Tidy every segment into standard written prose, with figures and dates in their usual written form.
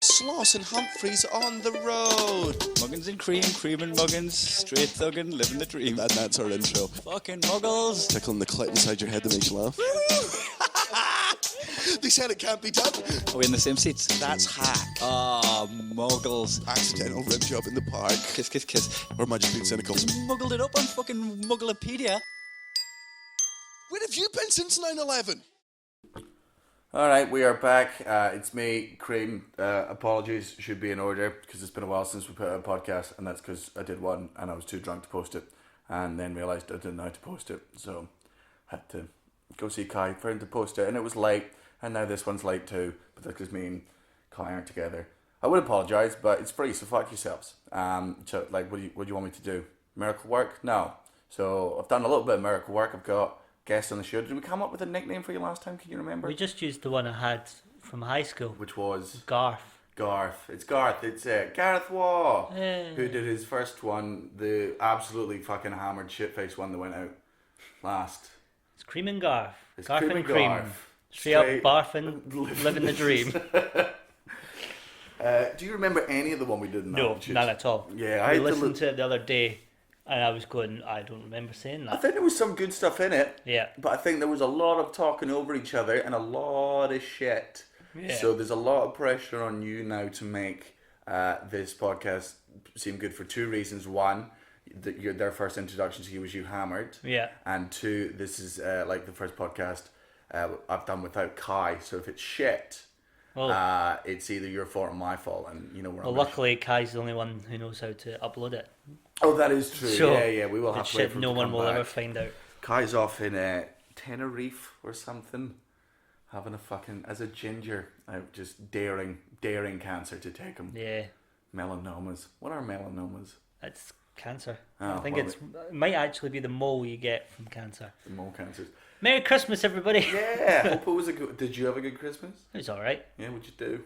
Sloss and Humphries on the road. Muggins and cream and muggins, straight thuggin', living the dream. That's our intro. Fucking muggles. Tickling the clit inside your head that makes you laugh. They said it can't be done. Are we in the same seats? That's hack. Ah, muggles. Accidental rib job in the park. Kiss, kiss, kiss. Or am I just being cynical? Muggled it up on fucking Mugglepedia. Where have you been since 9/11? Alright, we are back. It's me, Cream. Apologies should be in order because it's been a while since we put out a podcast, and that's because I did one and I was too drunk to post it, and then realised I didn't know how to post it, so had to go see Kai for him to post it, and it was late, and now this one's late too, but that's because me and Kai aren't together. I would apologise, but it's free, so fuck yourselves. So, like, what do you want me to do? Miracle work? No. So I've done a little bit of miracle work. I've got guest on the show. Did we come up with a nickname for you last time? Can you remember? We just used the one I had from high school. Which was? Garf. Garf. It's Garth. It's Gareth Waugh, who did his first one, the absolutely fucking hammered shit-faced one that went out last. It's Cream and Garf. It's Garf Cream and and Cream. Garf. Straight up barfing, living the dream. Do you remember any of the one we did in No, Altitude? none at all. Yeah, I we had to listened look. to it the other day, and I was going, I don't remember saying I that. think there was some good stuff in it. Yeah. But I think there was a lot of talking over each other and a lot of shit. Yeah. So there's a lot of pressure on you now to make this podcast seem good for two reasons. One, that their first introduction to you was you hammered. Yeah. And two, this is like the first podcast I've done without Kai. So if it's shit, Well, it's either your fault or my fault. And you know where well, I'm luckily Kai's the only one who knows how to upload it. Oh, that is true. So yeah, we will have it's to wait shit for him no to one come will back. ever find out. Kai's off in Tenerife or something, having a fucking, as a ginger, just daring cancer to take him. Yeah. Melanomas. What are melanomas? It's cancer. Oh, I think well, it might actually be the mole you get from cancer. The mole cancers. Merry Christmas, everybody. Yeah, hope it was a good. Did you have a good Christmas? It was alright. Yeah, what'd you do?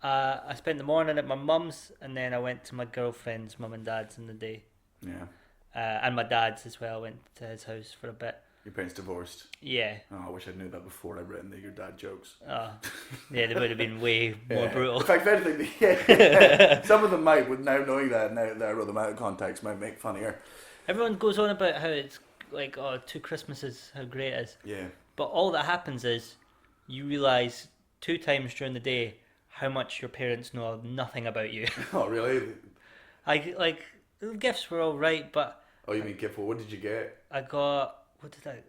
I spent the morning at my mum's, and then I went to my girlfriend's mum and dad's in the day. Yeah, And my dad's as well. I went to his house for a bit. your parents divorced. Yeah. Oh, I wish I knew that before I'd written your dad jokes. Yeah, they would have been way more brutal. In fact, if anything, some of them might, with now knowing that, now that I wrote them out of context, might make funnier. Everyone goes on about how it's like, oh, 2 Christmases, how great it is. Yeah. But all that happens is you realise 2 times during the day how much your parents know nothing about you. Oh, really? The gifts were all right, but Oh, you mean gift? What did you get? I got,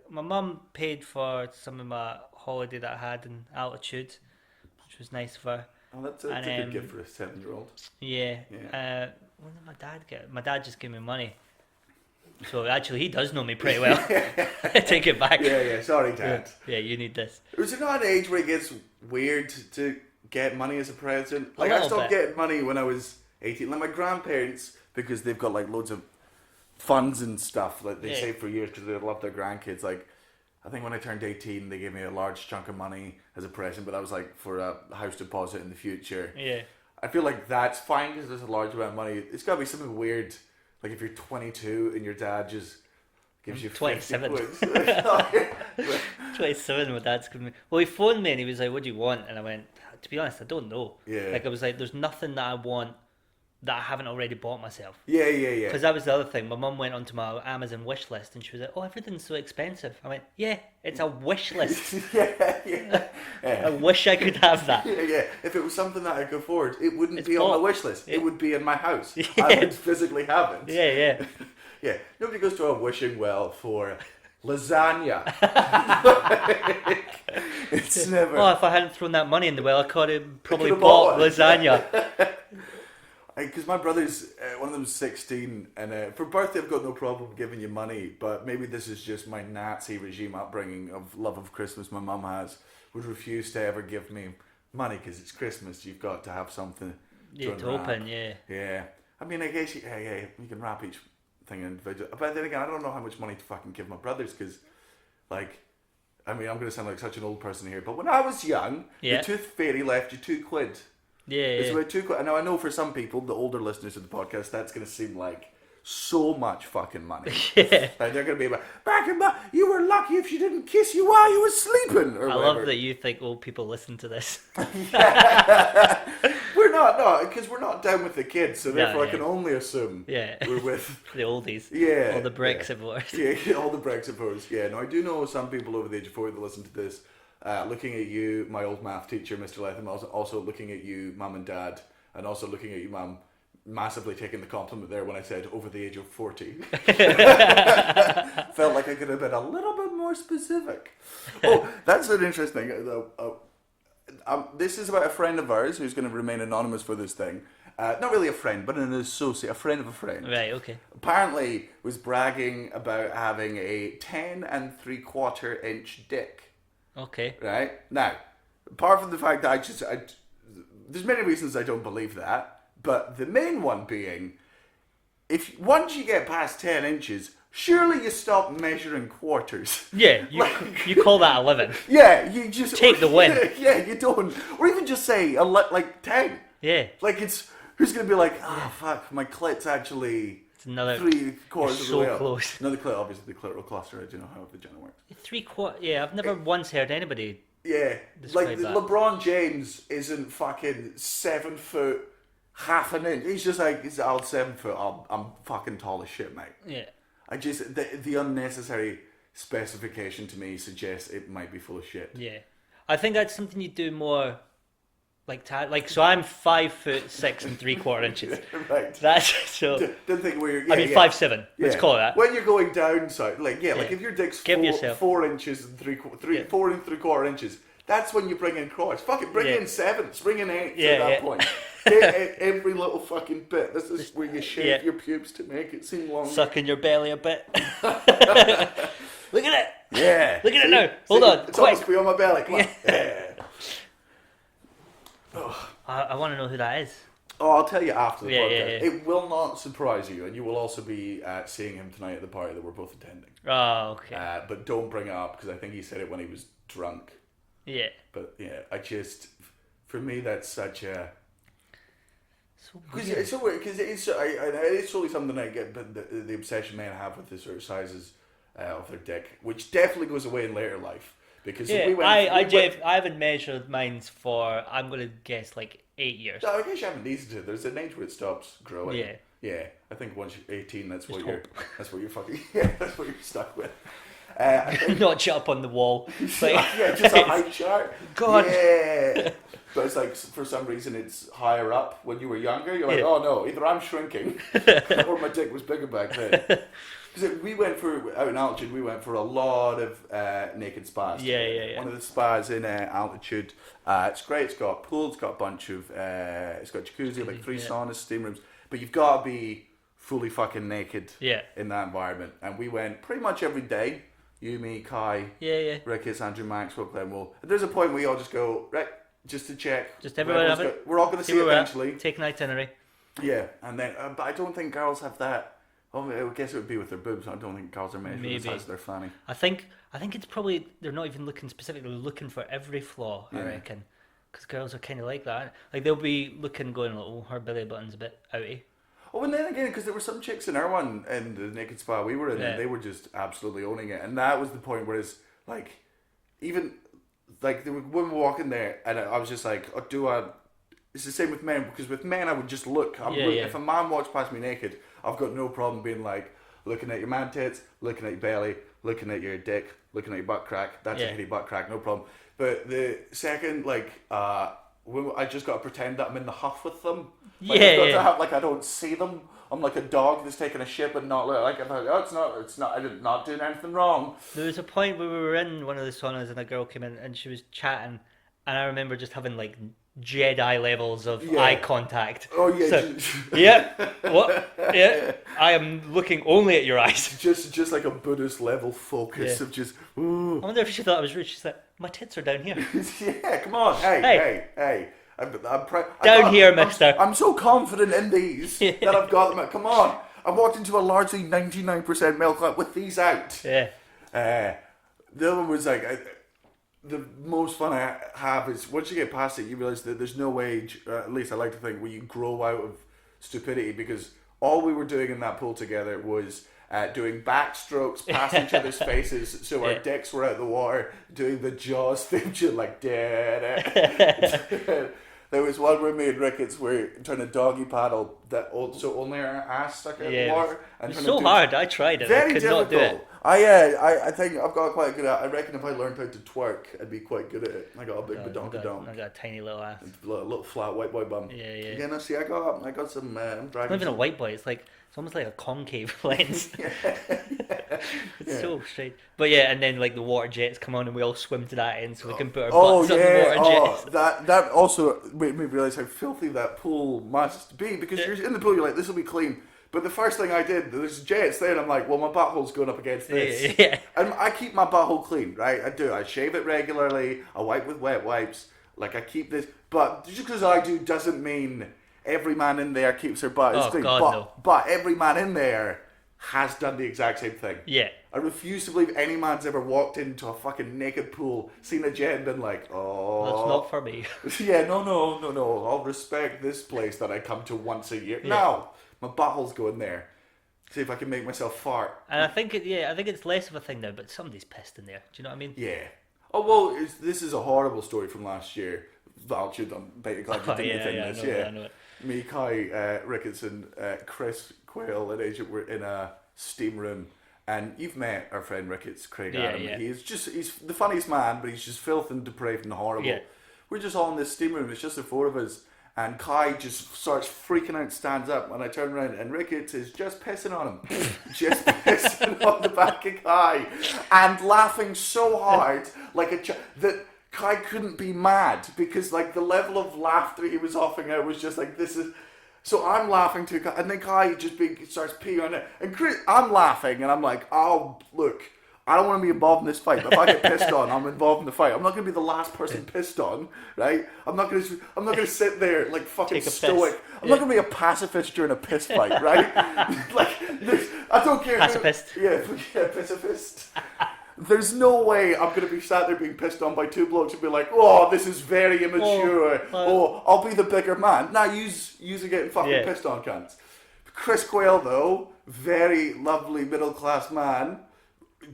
my mum paid for some of my holiday that I had in Altitude, which was nice of her. Oh, that's a good gift for a 7-year-old. Yeah. Yeah. What did my dad get? My dad just gave me money. So actually, he does know me pretty well. Take it back. Yeah. Sorry, Dad. Yeah, you need this. Was it not an age where it gets weird to get money as a present? Like, I little stopped bit. getting money when I was 18. Like, my grandparents, because they've got, like, loads of funds and stuff, like, they Yeah. save for years because they love their grandkids. Like, I think when I turned 18, they gave me a large chunk of money as a present, but that was, like, for a house deposit in the future. Yeah. I feel like that's fine because there's a large amount of money. It's got to be something weird, like if you're 22 and your dad just gives you 27. 50 quid. 27, my dad's giving me. Well, he phoned me and he was like, "What do you want?" And I went, "To be honest, I don't know." Yeah. Like I was like, "There's nothing that I want that I haven't already bought myself." Yeah. Because that was the other thing. My mum went onto my Amazon wish list and she was like, "Oh, everything's so expensive." I went, "Yeah, it's a wish list. yeah. I wish I could have that." Yeah. If it was something that I could afford, it wouldn't It's be on my bought. wish list. Yeah. It would be in my house. Yeah. I would physically have it. Yeah. Yeah. Nobody goes to a wishing well for lasagna. It's never. Oh, if I hadn't thrown that money in the well, I could have probably could've bought bought it. lasagna. Because my brother's, one of them's 16, and for birthday I've got no problem giving you money, but maybe this is just my Nazi regime upbringing of love of Christmas my mum has, would refuse to ever give me money because it's Christmas, you've got to have something Yeah, to unwrap. open, yeah. Yeah. I mean, I guess, you can wrap each thing individually, but then again, I don't know how much money to fucking give my brothers, because, like, I mean, I'm going to sound like such an old person here, but when I was young, Yeah. the tooth fairy left you £2. Yeah, It's yeah. about £2. Now I know for some people, the older listeners of the podcast, that's going to seem like so much fucking money. Yeah. Like they're going to be like, back in the, you were lucky if she didn't kiss you while you were sleeping, or I whatever. love that you think old people listen to this. We're not, because we're not down with the kids, so therefore I yeah. can only assume Yeah. we're with The oldies. Yeah, All the Brexit voters. Yeah, all the Brexit voters. Yeah, no, I do know some people over the age of 40 that listen to this. Looking at you, my old math teacher, Mr. Latham, also looking at you, Mum and Dad, and also looking at you, Mum, massively taking the compliment there when I said over the age of 40. Felt like I could have been a little bit more specific. Oh, that's an interesting thing. This is about a friend of ours who's going to remain anonymous for this thing. Not really a friend, but an associate, a friend of a friend. Right, okay. Apparently was bragging about having a 10 3/4 inch dick. Okay. Right? Now, apart from the fact that there's many reasons I don't believe that, but the main one being, if once you get past 10 inches, surely you stop measuring quarters. Yeah, you call that 11. Yeah, you just... Take the win. Yeah, you don't. Or even just say, like, 10. Yeah. Like, it's... Who's going to be like, fuck, my clit's actually... It's another... 3/4 of the so way up. close. Another clit, obviously, the clitoral cluster. I do know how the vagina works. 3/4... Yeah, I've never once heard anybody... Yeah, Describe like that. LeBron James isn't fucking 7 foot, half an inch. He's just like, I'm 7 foot, I'm fucking tall as shit, mate. Yeah. I just, the unnecessary specification to me suggests it might be full of shit. Yeah. I think that's something you do more... so I'm 5'6" 3/4 inches. Right. That's so. Don't think we're. I mean 5'7". Let's Yeah. call it that. When you're going down, so like like if your dick's Give yourself. 4 inches and 4 and 3/4 inches, that's when you bring in crotch. Fuck it, bring in 7s, bring in 8s at that point. Get every little fucking bit. This is where you shave your pubes to make it seem longer. Sucking your belly a bit. Look at it. Yeah. Look at it now. Hold on. It's Quick. almost on my belly. Come on. Yeah. I want to know who that is. Oh, I'll tell you after the podcast. Yeah. It will not surprise you, and you will also be seeing him tonight at the party that we're both attending. Oh, okay. But don't bring it up, because I think he said it when he was drunk. Yeah. But yeah, for me, that's such a... So Because weird. it's so weird, because it's totally something I get, but the obsession men have with the sort of sizes of their dick, which definitely goes away in later life. Because Yeah, I haven't measured mine's for, I'm going to guess, like 8 years. No, I guess you haven't needed to. There's an age where it stops growing. Yeah. Yeah. I think once you're 18, that's what Just you're. hope. That's what you're fucking. Yeah, that's what you're stuck with. Notch it up on the wall. Like, yeah, just a height chart. God. Yeah. But it's like for some reason it's higher up when you were younger. You're like, oh no, either I'm shrinking or my dick was bigger back then. Because we went out in Altitude, we went for a lot of naked spas. Yeah. One of the spas in Altitude, it's great. It's got pool, it's got a bunch of, it's got jacuzzi, like 3 saunas, steam rooms. But you've got to be fully fucking naked in that environment. And we went pretty much every day. You, me, Kai, Ricketts, Andrew Maxwell, Glenwell. There's a point where you all just go, right, just to check. Just everyone have it. We're all going to see it eventually. Take an itinerary. Yeah, and then, but I don't think girls have that. Well, I guess it would be with their boobs. I don't think girls are measuring the size of their fanny. I think it's probably, they're not even looking specifically, looking for every flaw, I reckon. Because girls are kind of like that. Like, they'll be looking, going, oh, her belly button's a bit outy. Oh, and then again, because there were some chicks in our one, in the naked spa we were in, and they were just absolutely owning it. And that was the point where it's like, even, like, there were women walking there, and I was just like, it's the same with men, because with men I would just look. If a man walks past me naked, I've got no problem being like, looking at your man tits, looking at your belly, looking at your dick, looking at your butt crack. That's a hitty butt crack, no problem. But the second, like, I just got to pretend that I'm in the huff with them. Like, I've got to have, like, I don't see them. I'm like a dog that's taking a shit, but not like, it's not. I did not do anything wrong. There was a point where we were in one of the saunas and a girl came in and she was chatting, and I remember just having like Jedi levels of eye contact. Oh yeah. So, what? Yeah. I am looking only at your eyes. Just like a Buddhist level focus of just. Ooh. I wonder if she thought I was rude. She's like, my tits are down here. Yeah, come on, hey. I'm Down here, mister. I'm so confident in these that I've got them. Come on, I walked into a largely 99% male club with these out. Yeah. The other one was like, the most fun I have is once you get past it, you realise that there's no age, at least I like to think, where you grow out of stupidity, because all we were doing in that pool together was doing backstrokes past each other's faces, so our dicks were out of the water, doing the Jaws theme tune like There was one where me and Ricketts were trying to doggy paddle so only our ass stuck out of the water. And it's so hard. I tried it. I could not do it. I think I've got quite good at it. I reckon if I learned how to twerk, I'd be quite good at it. I got a big badonkadonk. I got a tiny little ass. A little flat white boy bum. Yeah. Yeah, no, see, I got some. I'm It's not even a white boy. It's almost like a concave lens. It's so strange. But yeah, and then like the water jets come on and we all swim to that end so we can put our butts on the water jets. That also made me realise how filthy that pool must be, because you're in the pool, you're like, this will be clean. But the first thing I did, there's jets there, and I'm like, well, my butthole's going up against this. Yeah. And I keep my butthole clean, right? I do. I shave it regularly. I wipe with wet wipes. Like, I keep this. But just because I do doesn't mean every man in there keeps their butt as clean. No. But every man in there has done the exact same thing. Yeah. I refuse to believe any man's ever walked into a fucking naked pool, seen a jet, and been like, oh... That's not for me. Yeah, no. I'll respect this place that I come to once a year. Yeah. No! My butthole's going there. See if I can make myself fart. And I think it's less of a thing now, but somebody's pissed in there. Do you know what I mean? Yeah. Oh, well, this is a horrible story from last year. Val, I'm glad you didn't this. I know it. Me, Kai, Ricketts, and Chris Quayle and Agent were in a steam room. And you've met our friend Ricketts, Craig Adam. Yeah. He's the funniest man, but he's just filth and depraved and horrible. Yeah. We're just all in this steam room. It's just the four of us. And Kai just starts freaking out, stands up, and I turn around, and Ricketts is just pissing on him. Just pissing on the back of Kai. And laughing so hard, like that Kai couldn't be mad, because like the level of laughter he was offering out was just like, this is... So I'm laughing too, and then Kai just starts peeing on it. And Chris, I'm laughing, and I'm like, oh, look... I don't want to be involved in this fight. But if I get pissed on, I'm involved in the fight. I'm not going to be the last person pissed on, right? I'm not going to sit there like fucking stoic. I'm not going to be a pacifist during a piss fight, right? Like, I don't care. Pacifist. Yeah, pacifist. There's no way I'm going to be sat there being pissed on by two blokes and be like, oh, this is very immature. I'll be the bigger man. Nah, use are getting fucking pissed on, cunts. Chris Quayle, though, very lovely middle-class man,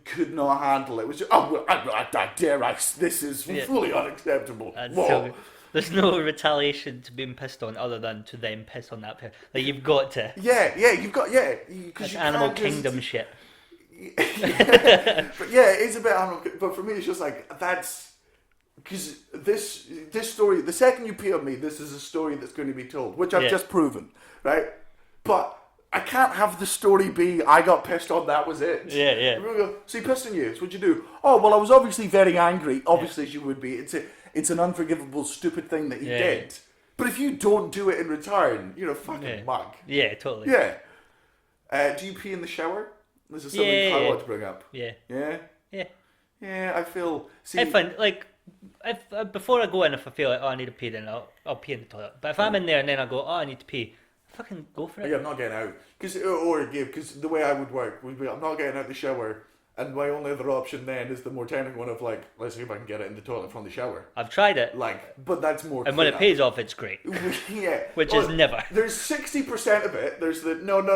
could not handle it. It was just, this is fully unacceptable. So there's no retaliation to being pissed on other than to then piss on that person. Like, you've got to. Because animal kingdom shit. But it's a bit animal. But for me, it's just like, that's because this story. The second you pee on me, this is a story that's going to be told, which I've just proven, right? But I can't have the story be, I got pissed on, that was it. Yeah. Go, so he pissed on you, so what'd you do? Oh, well, I was obviously very angry. Obviously, as you would be. It's an unforgivable, stupid thing that he did. But if you don't do it in return, you're a fucking mug. Yeah, totally. Yeah. Do you pee in the shower? This is something I want to bring up. Yeah. Yeah? Yeah. Yeah, I feel... See, if before I go in, if I feel like, I need to pee, then I'll pee in the toilet. But if I'm in there and then I go, I need to pee, fucking go for it. Yeah, I'm not getting out. Because the way I would work would be, I'm not getting out the shower, and my only other option then is the more technical one of like, let's see if I can get it in the toilet from the shower. I've tried it. But that's more. And when it pays off, it's great. Yeah. Which is never. There's 60% of it. There's the no, no.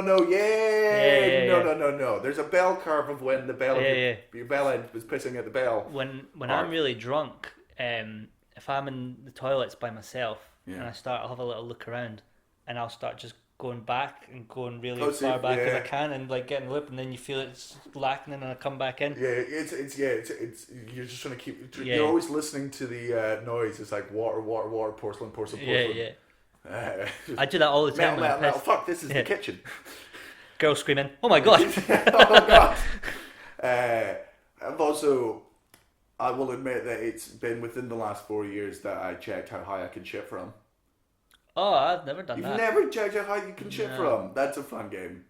There's a bell curve of when the bell your bell end was pissing at the bell. When I'm really drunk, if I'm in the toilets by myself and I'll have a little look around. And I'll start just going back and going really far back as I can, and like getting the lip, and then you feel it's lacking, and I come back in. Yeah, it's you're just trying to keep. You're always listening to the noise. It's like water, porcelain. Yeah. I do that all the time. Metal. Fuck, this is the kitchen. Girl screaming, "Oh my god!" Oh my god. I will admit that it's been within the last 4 years that I checked how high I can shit from. Oh, I've never done that. You've never checked out how you can shit from? That's a fun game.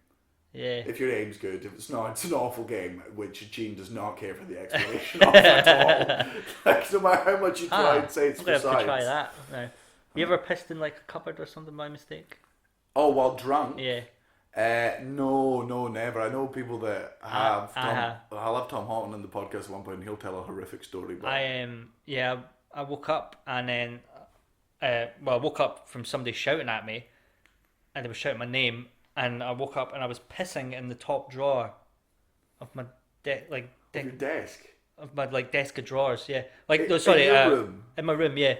Yeah. If your aim's good. If it's not, it's an awful game, which Gene does not care for the explanation of at all. Like, no matter how much you try and say it's for science. I'm going to have to try that. No. You ever pissed in like a cupboard or something by mistake? Oh, while drunk? Yeah. No, never. I know people that have. I'll have Tom Houghton on the podcast at one point and he'll tell a horrific story. But... I woke up and then... I woke up from somebody shouting at me, and they were shouting my name, and I woke up and I was pissing in the top drawer of my Your desk. of my desk of drawers. Yeah, in your room? in my room. Yeah,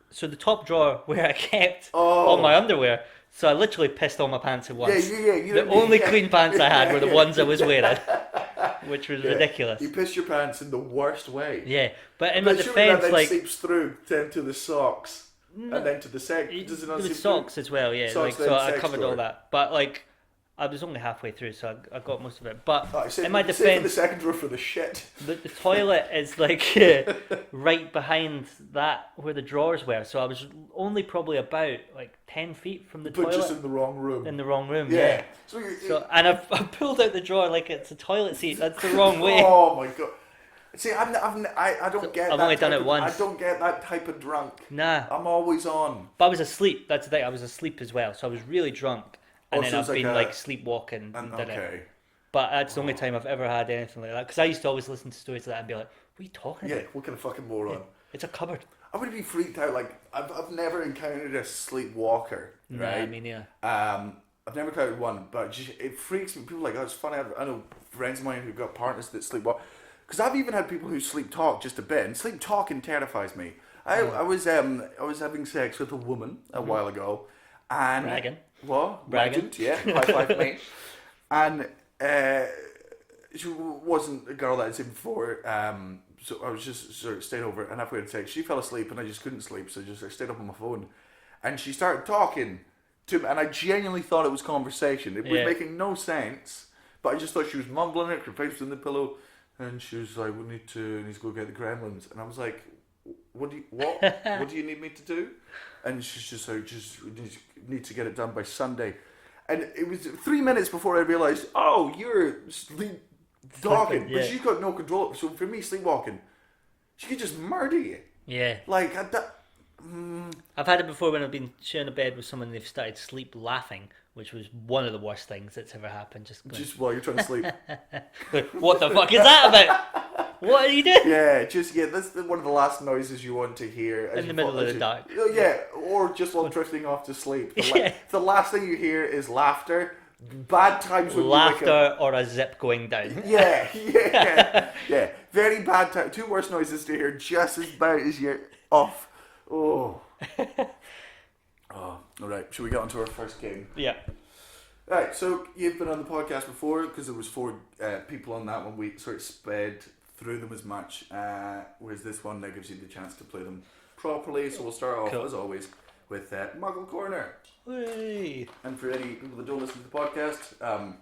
so the top drawer where I kept all my underwear. So I literally pissed all my pants at once. Yeah. The only clean pants I had were the ones I was wearing, which was ridiculous. You pissed your pants in the worst way. Yeah, but in my defense, that then seeps through then to the socks and then to the section. Does it not there seep was socks through? as well. Yeah, Socks, so I sex covered drawer. all that. But I was only halfway through, so I got most of it. But in my Save the defense, second drawer for the shit. the toilet is right behind that where the drawers were. So I was only probably about 10 feet from the But toilet. just in the wrong room. In the wrong room, Yeah. So and I pulled out the drawer like it's a toilet seat. That's the wrong way. Oh my god. See, I don't get that. I've only done it once. I don't get that type of drunk. Nah. I'm always on. But I was asleep. That's the thing. I was asleep as well. So I was really drunk. And then so I've it's been sleepwalking. Okay. But that's the only time I've ever had anything like that. Because I used to always listen to stories like that and be like, what are you talking about? Yeah, what kind of fucking moron? It's a cupboard. I would be freaked out. I've never encountered a sleepwalker. Right? Nah, I mean, yeah. I've never encountered one, but it freaks me. People are like, oh, it's funny. I know friends of mine who've got partners that sleepwalk. Because I've even had people who sleep talk just a bit, and sleep talking terrifies me. I was having sex with a woman a while ago, and Bragging. What? Bragging. Legend, yeah. High five me. And she wasn't a girl that I'd seen before, so I was just sort of staying over, and halfway had sex, she fell asleep, and I just couldn't sleep, so I stayed up on my phone, and she started talking to me, and I genuinely thought it was conversation. It was making no sense, but I just thought she was mumbling it, her face was in the pillow, and she was like, we need to go get the gremlins, and I was like, what do you need me to do? And she's just like, need to get it done by Sunday. And it was 3 minutes before I realised, oh, you're sleep talking. Yeah. But she's got no control. So for me, sleepwalking, she could just murder you. Yeah. I've had it before when I've been sharing a bed with someone and they've started sleep laughing, which was one of the worst things that's ever happened. Just while you're trying to sleep. What the fuck is that about? What are you doing? Yeah, that's one of the last noises you want to hear. In the middle of the dark. Yeah, or just while drifting off to sleep. The last thing you hear is laughter. Bad times when laughter or a zip going down. Yeah. Very bad time. Two worst noises to hear just as bad as you're off. Oh. All right. Should we get on to our first game? Yeah. Right. So you've been on the podcast before because there was 4 people on that one. We sort of sped through them as much. Whereas this one now gives you the chance to play them properly. So we'll start off as always with Muggle Corner. Hooray. And for any people that don't listen to the podcast,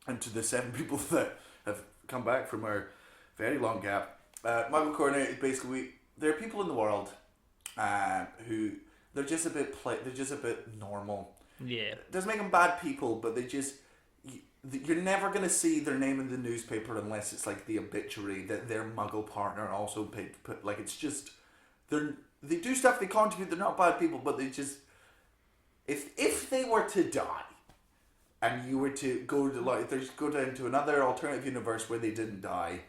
and to the 7 people that have come back from our very long gap, Muggle Corner is basically there are people in the world who they're just a bit normal. Yeah. Doesn't make them bad people, but you're never going to see their name in the newspaper unless it's like the obituary that their Muggle partner also put. Like it's just they do stuff, they contribute. They're not bad people, but they just if they were to die, and you were to go down to another alternative universe where they didn't die,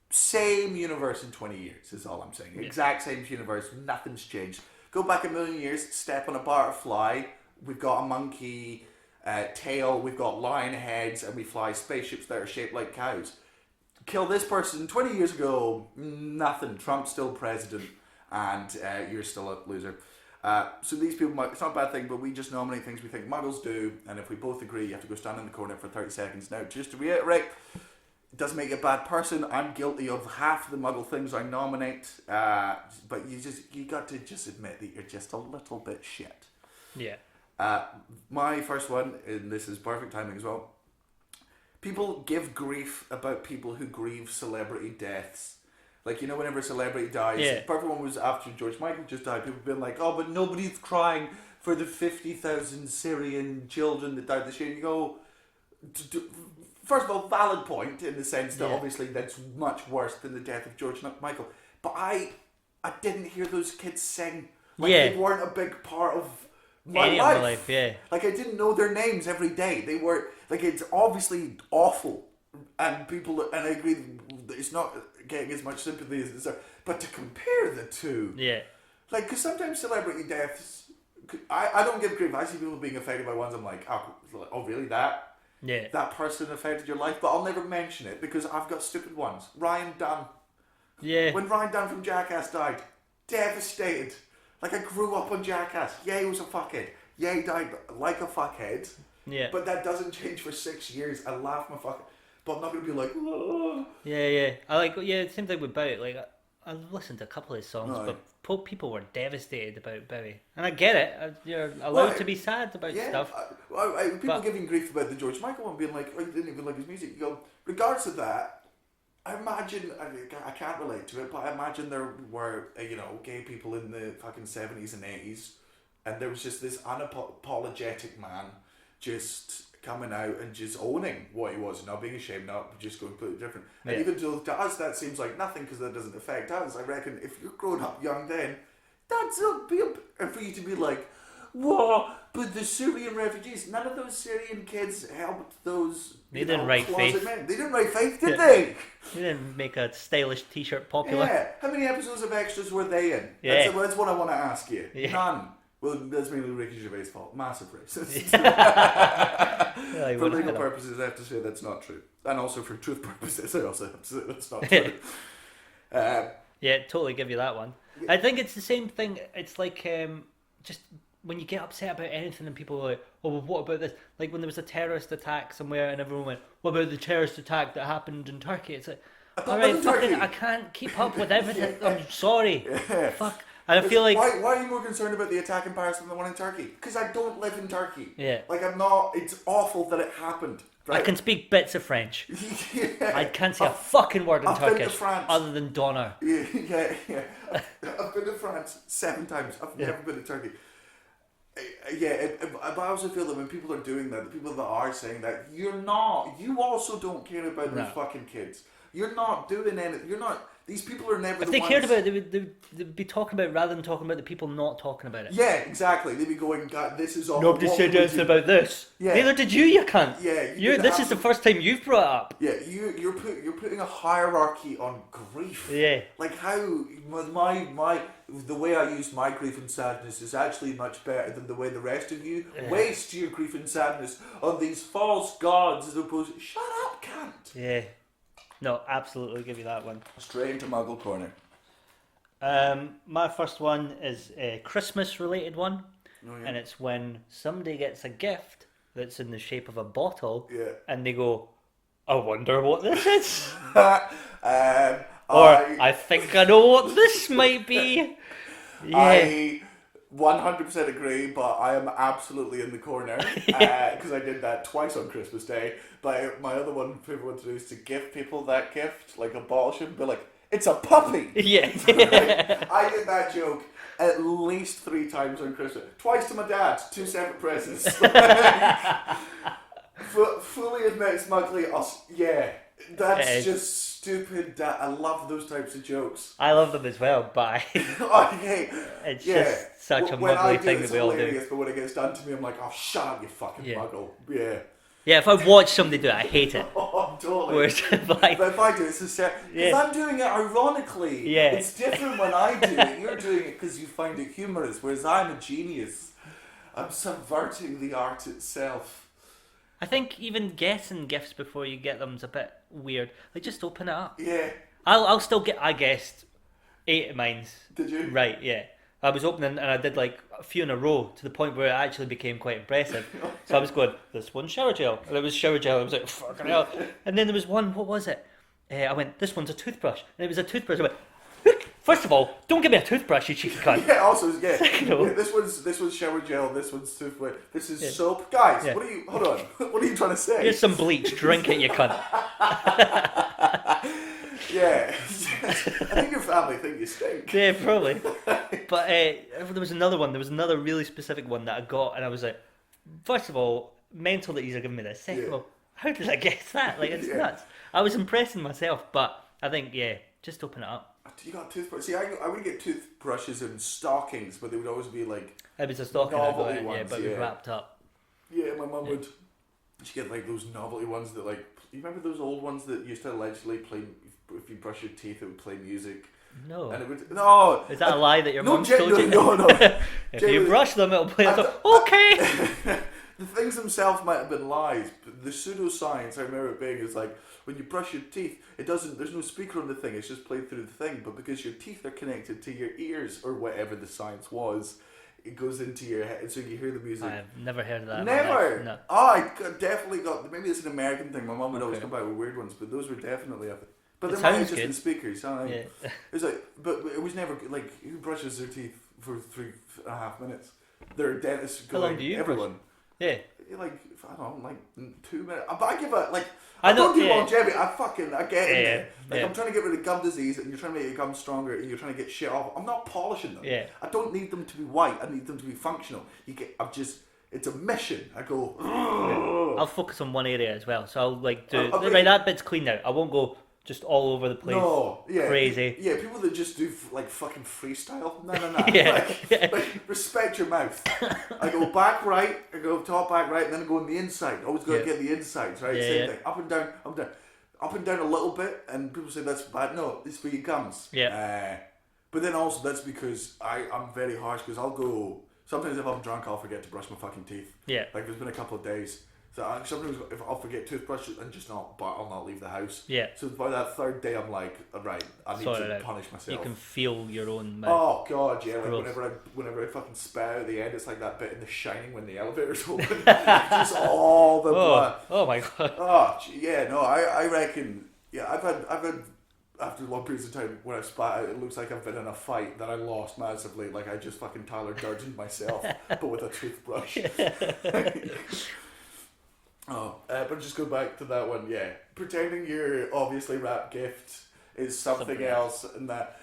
same universe in 20 years is all I'm saying. Yeah. Exact same universe, nothing's changed. Go back a million years, step on a butterfly. We've got a monkey tail, we've got lion heads, and we fly spaceships that are shaped like cows. Kill this person 20 years ago, nothing. Trump's still president, and you're still a loser. So these people, it's not a bad thing, but we just nominate things we think Muggles do, and if we both agree, you have to go stand in the corner for 30 seconds. Now, just to reiterate, it doesn't make you a bad person. I'm guilty of half the Muggle things I nominate, but you got to just admit that you're just a little bit shit. Yeah. My first one, and this is perfect timing as well. People give grief about people who grieve celebrity deaths. Like, whenever a celebrity dies, the perfect one was after George Michael just died. People have been like, oh, but nobody's crying for the 50,000 Syrian children that died this year. And you go, first of all, valid point in the sense that obviously that's much worse than the death of George Michael. But I didn't hear those kids sing. They weren't a big part of my life. Like, I didn't know their names every day. They were, it's obviously awful. And I agree that it's not getting as much sympathy as this, but to compare the two. Yeah. Because sometimes celebrity deaths I don't give grief. I see people being affected by ones. I'm like, oh really that? Yeah. That person affected your life, but I'll never mention it because I've got stupid ones. Ryan Dunn. Yeah. When Ryan Dunn from Jackass died, devastated. Like, I grew up on Jackass. Yeah, he was a fuckhead. Yeah, he died like a fuckhead. Yeah. But that doesn't change for 6 years. I laugh my fucking... But I'm not going to be like... Oh. Yeah. Same thing with Bowie. Like, I listened to a couple of his songs, but people were devastated about Bowie. And I get it. You're allowed to be sad about stuff. People giving grief about the George Michael one, being like, oh, you didn't even like his music. You go, regardless of that, I imagine, I can't relate to it, but I imagine there were, gay people in the fucking 70s and 80s, and there was just this unapologetic man just coming out and just owning what he was, not being ashamed, not just going completely different. Yeah. And even though to us that seems like nothing because that doesn't affect us, I reckon if you're growing up young then, that's and for you to be like, whoa, but the Syrian refugees, none of those Syrian kids helped those They didn't write Faith. Men. They didn't write Faith, did they? They didn't make a stylish t-shirt popular. Yeah. How many episodes of Extras were they in? Yeah. That's what I want to ask you. Yeah. None. Well, that's mainly Ricky Gervais' fault. Massive racist. For legal purposes, I have to say that's not true. And also for truth purposes, I also have to say that's not true. Yeah, totally give you that one. I think it's the same thing. It's like just when you get upset about anything and people are like, oh, well, what about this? Like when there was a terrorist attack somewhere and everyone went, what about the terrorist attack that happened in Turkey? It's like, alright, fucking, I can't keep up with everything. I'm sorry. Yeah. Fuck. And I feel like... Why are you more concerned about the attack in Paris than the one in Turkey? Because I don't live in Turkey. Yeah. Like, I'm not... It's awful that it happened. Right? I can speak bits of French. Yeah. I can't say a fucking word in Turkish. Been to France. Other than Donner. Yeah. I've been to France 7 times. I've never been to Turkey. But I also feel that when people are doing that, the people that are saying that, you also don't care about those fucking kids. You're not doing anything. You're not... These people are never. If they cared about it, they'd be talking about it rather than talking about the people not talking about it. Yeah, exactly. They'd be going, God, this is all. Nobody said anything about this. Yeah. Neither did you cunt. Yeah. This is the first time you've brought it up. Yeah, you're putting a hierarchy on grief. Yeah. Like how the way I use my grief and sadness is actually much better than the way the rest of you waste your grief and sadness on these false gods as opposed to, shut up, cunt. Yeah. No, absolutely give you that one. Straight into Muggle Corner. My first one is a Christmas related one. Oh, yeah. And it's when somebody gets a gift that's in the shape of a bottle and they go, I wonder what this is. I think I know what this might be. Yeah. I 100% agree, but I am absolutely in the corner because I did that twice on Christmas Day. But my other favourite one to do is to give people that gift, like abolish it, and be like, it's a puppy! Yeah. I did that joke at least 3 times on Christmas. Twice to my dad, 2 separate presents. Fully admit smugly, that's just stupid. I love those types of jokes. I love them as well, but it's just such a muggly thing that we all do. But when it gets done to me, I'm like, oh, shut up, you fucking muggle. Yeah. Yeah, if I watch somebody do it, I hate it. Oh, totally. Whereas, but if I do it, it's because I'm doing it ironically. Yeah. It's different when I do it. You're doing it because you find it humorous, whereas I'm a genius. I'm subverting the art itself. I think even guessing gifts before you get them is a bit weird. Like, just open it up. Yeah. I'll still get... I guessed 8 of mine. Did you? Right, yeah. I was opening and I did like a few in a row to the point where it actually became quite impressive. So I was going, this one's shower gel. And it was shower gel. I was like, fucking hell. And then there was one, what was it? I went, this one's a toothbrush. And it was a toothbrush. I went, first of all, don't give me a toothbrush, you cheeky cunt. Yeah, also, this one's shower gel, this one's toothbrush, this is soap. Guys, hold on, what are you trying to say? Here's some bleach, drink it, you cunt. Yeah, I think your family think you stink. Yeah, probably. But there was another really specific one that I got, and I was like, first of all, mental that he's giving me this. Second of all, how did I guess that? Like, it's nuts. I was impressing myself, but I think, just open it up. You got toothbrush? See, I would get toothbrushes and stockings, but they would always be like... It was a stocking, I got it, ones, but it was wrapped up. Yeah, my mum would... She'd get like those novelty ones that like... You remember those old ones that used to allegedly play... If you brush your teeth, it would play music? No. And it would no. Is that a lie that your mum Jen, told you? No. If you brush them, it'll play. Okay. The things themselves might have been lies, but the pseudoscience I remember it being is like when you brush your teeth, it doesn't. There's no speaker on the thing; it's just played through the thing. But because your teeth are connected to your ears or whatever the science was, it goes into your head, so you hear the music. I've never heard of that. Never. No. Oh, definitely got. Maybe it's an American thing. My mum would always come back with weird ones, but those were definitely up. But they're not just in speakers. Yeah. It's like, but it was never like who brushes their teeth for 3.5 minutes. There are dentists going. How long do you everyone. brush? Yeah. Like I don't know, like 2 minutes. But I give it like I don't do longevity. I get in there. Like yeah. I'm trying to get rid of gum disease, and you're trying to make your gums stronger, and you're trying to get shit off. I'm not polishing them. Yeah. I don't need them to be white. I need them to be functional. It's a mission. I go. I'll focus on one area as well. So I'll like do right. That bit's clean now. I won't go just all over the place. No, yeah, crazy. Yeah, people that just do like fucking freestyle. No. Like, respect your mouth. I go back right. I go top back right, and then I go on the inside. Always got to get the insides right. Same thing. Up and down. Up and down a little bit, and people say that's bad. No, it's for your gums. Yeah. But then also that's because I'm very harsh because I'll go. Sometimes if I'm drunk, I'll forget to brush my fucking teeth. Yeah. Like there's been a couple of days. So sometimes if I'll forget toothbrushes and I'll not leave the house. Yeah. So by that third day, I'm like, right, I need to punish myself. You can feel your own mouth. Oh god, yeah. Like whenever I fucking spout at the end, it's like that bit in The Shining when the elevator's open. Just all the blood. Oh my god. Oh yeah, no, I reckon. Yeah, I've had after long periods of time when I spat out, it looks like I've been in a fight that I lost massively. Like I just fucking Tyler Durden myself, but with a toothbrush. But just go back to that one, yeah. Pretending you're obviously wrapped gift is something else, and that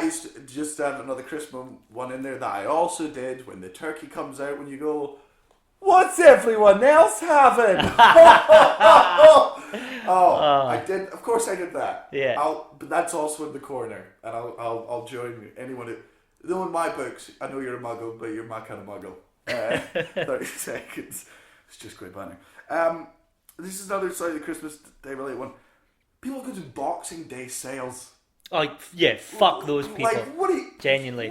is just to have another Christmas one in there that I also did when the turkey comes out. When you go, what's everyone else having? I did. Of course, I did that. Yeah. But that's also in the corner, and I'll join anyone. Though in my books, I know you're a muggle, but you're my kind of muggle. 30 seconds. It's just great banner. This is another side of the Christmas Day related one. People go to Boxing Day sales. Oh yeah, fuck those people. Like what? Genuinely.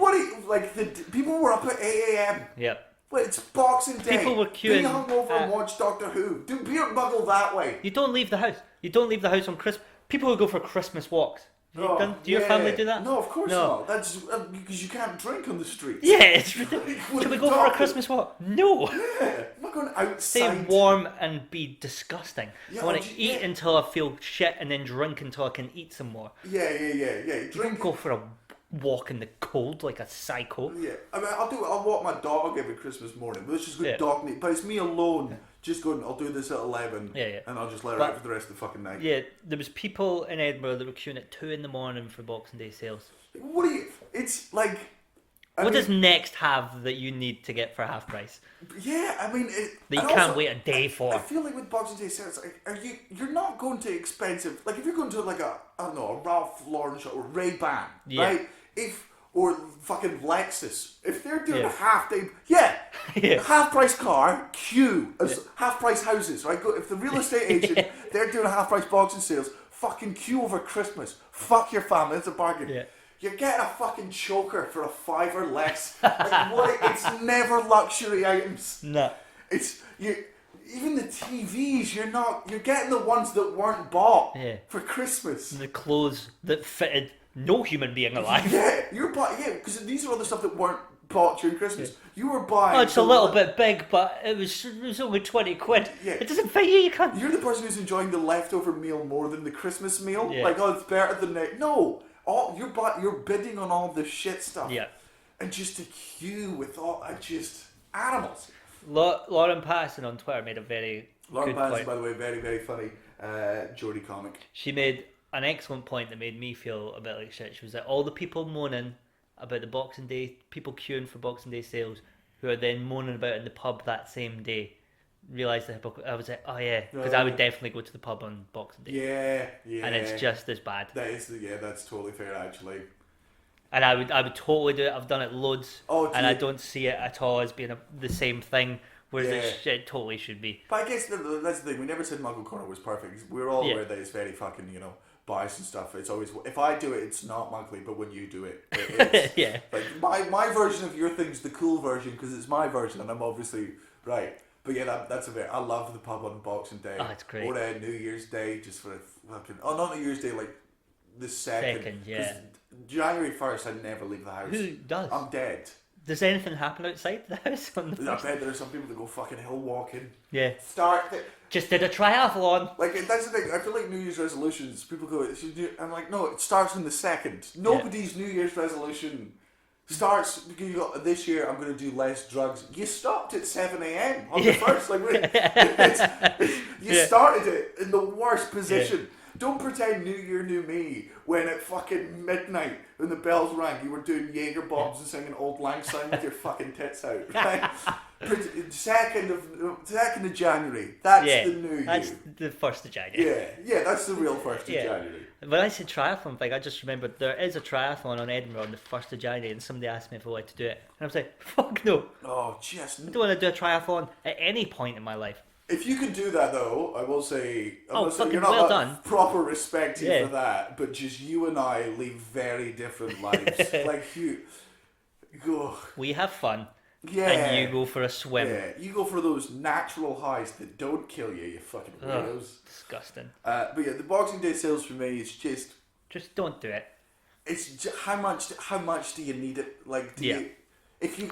People were up at 8 a.m. Yep. Wait, it's Boxing Day. People were queuing. Be hungover and watch Doctor Who. Do be a muggle that way. You don't leave the house. You don't leave the house on Christmas. People will go for Christmas walks. Do your family do that? No, of course not. That's because you can't drink on the streets. Yeah, it's ridiculous. Should we go for a Christmas walk? No. Yeah, I'm not going outside. Stay warm and be disgusting. I want to eat until I feel shit and then drink until I can eat some more. Yeah. You don't go for a walk in the cold like a psycho. Yeah, I mean, I'll walk my dog every Christmas morning. But it's just good dog meat. But it's me alone. Yeah. Just going, I'll do this at 11, and I'll just let her out for the rest of the fucking night. Yeah, there was people in Edinburgh that were queuing at 2 a.m. for Boxing Day sales. What do you? It's like. What does Next have that you need to get for half price? Yeah, I mean, that you can't wait a day for. I feel like with Boxing Day sales, you're not going to expensive. Like if you're going to like a Ralph Lauren shop or Ray-Ban, right? Or fucking Lexus. If they're doing a half day, half price car, queue as half price houses, right? If the real estate agent, they're doing a half price boxing sales, fucking queue over Christmas. Fuck your family, it's a bargain. Yeah. You're getting a fucking choker for a $5 less. Like what? It's never luxury items. No. Even the TVs, you're getting the ones that weren't bought for Christmas. And the clothes that fitted no human being alive. Yeah, because these are all the stuff that weren't bought during Christmas. Yeah. You were buying. Oh, it's a little bit big, but it was only 20 quid. Yeah. It doesn't fit you. You can't. You're the person who's enjoying the leftover meal more than the Christmas meal. Yeah. Like, it's better than it. No, you're bidding on all this shit stuff. Yeah. And just to queue with all animals. Lauren Patterson on Twitter made a very Lauren good Patterson, point. by the way, very very funny. Geordie comic. She made an excellent point that made me feel a bit like shit. She was like, all the people moaning about the Boxing Day, people queuing for Boxing Day sales, who are then moaning about it in the pub that same day, realised the hypocrisy. I was like, oh yeah, because I would definitely go to the pub on Boxing Day. Yeah. And it's just as bad. That's totally fair actually. And I would totally do it. I've done it loads, and I don't see it at all as being the same thing. Whereas it totally should be. But I guess that's the thing. We never said Muggle Corner was perfect. We're all aware that it's very fucking, buy some stuff, it's always, if I do it, it's not muggly, but when you do it, it is. Yeah. Like my version of your thing's the cool version because it's my version, and I'm obviously right. But yeah, that's a bit. I love the pub on Boxing Day. Oh, it's great. Or New Year's Day, just for a fucking. Oh, not New Year's Day, like the second. Yeah. January 1st, I never leave the house. Who does? I'm dead. Does anything happen outside the house on the I first? bet there are some people that go fucking hill walking. Yeah. Just did a triathlon. Like, that's the thing. I feel like New Year's resolutions, people go, I'm like, no, it starts on the 2nd. Nobody's New Year's resolution starts because you got, this year I'm going to do less drugs. You stopped at 7 a.m. on the 1st. Like, you started it in the worst position. Yeah. Don't pretend New Year, New Me when at fucking midnight when the bells rang you were doing Jaeger bombs and singing Old Lang Syne with your fucking tits out. Right? 2nd of January. That's the new year. That's the 1st of January. Yeah, that's the real 1st of January. When I said triathlon thing, I just remembered there is a triathlon on Edinburgh on the 1st of January, and somebody asked me if I wanted to do it, and I was like, fuck no. Oh, just. I don't want to do a triathlon at any point in my life. If you can do that though, I will say, fucking you're not well done. Proper respect to you for that, but just you and I lead very different lives. Like you go. We have fun. Yeah. And you go for a swim. Yeah, you go for those natural highs that don't kill you, you fucking weirdos. Disgusting. But yeah, the Boxing Day sales for me is just don't do it. It's just, how much do you need it? Like, if you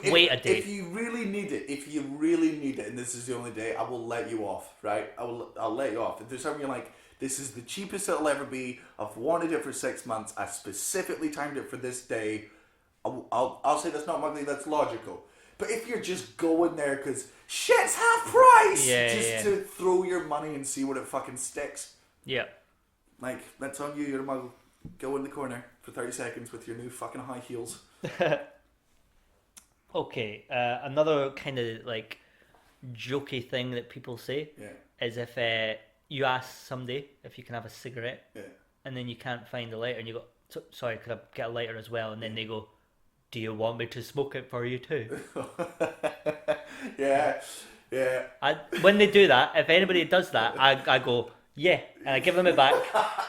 really need it, and this is the only day, I will let you off, right? I'll let you off. If there's something you're like, this is the cheapest it'll ever be, I've wanted it for 6 months, I specifically timed it for this day, I'll say that's not muggly, that's logical. But if you're just going there because shit's half price, to throw your money and see what it fucking sticks. Yeah. Like, that's on you, you're a muggle. Go in the corner for 30 seconds with your new fucking high heels. Okay, another kind of like jokey thing that people say is if you ask somebody if you can have a cigarette and then you can't find a lighter and you go, sorry, could I get a lighter as well? And then they go, do you want me to smoke it for you too? Yeah. When they do that, if anybody does that, I go, yeah, and I give them it back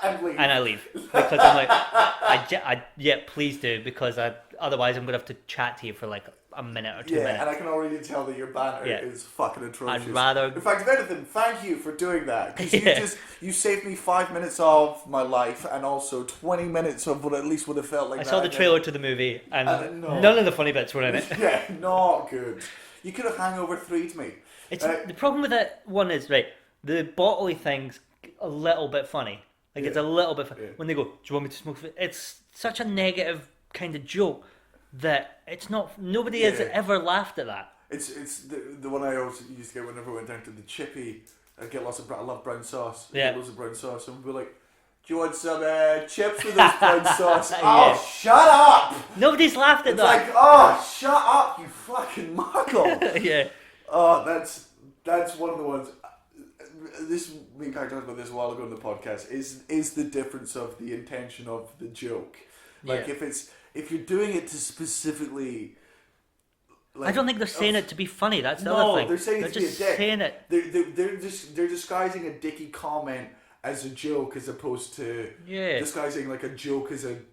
and I leave because I'm like, please do, because otherwise I'm gonna have to chat to you for like a minute or 2 minutes. And I can already tell that your banter is fucking atrocious. I'd rather. In fact, if anything, thank you for doing that because you saved me 5 minutes of my life and also 20 minutes of what at least would have felt like. I saw the trailer to the movie and none of the funny bits were in it. Yeah, not good. You could have Hangover 3'd me. It's the problem with that one is the bodily thing's a little bit funny. Like it's a little bit funny. When they go, do you want me to smoke? It's such a negative kind of joke that it's not. Nobody has ever laughed at that. It's the one I always used to get whenever I went down to the Chippy. I get lots of I love brown sauce. I get loads of brown sauce, and we'd be like, do you want some chips with this brown sauce? Oh, shut up! Nobody's laughed at that. Like, oh, shut up, you fucking muggle. Yeah. Oh, that's one of the ones. This me and Kai talked about this a while ago in the podcast. Is the difference of the intention of the joke? Like if you're doing it to specifically. Like, I don't think they're saying it to be funny. That's the other thing. They're saying it to just be a dick. saying it. They're disguising a dicky comment as a joke as opposed to disguising like a joke as in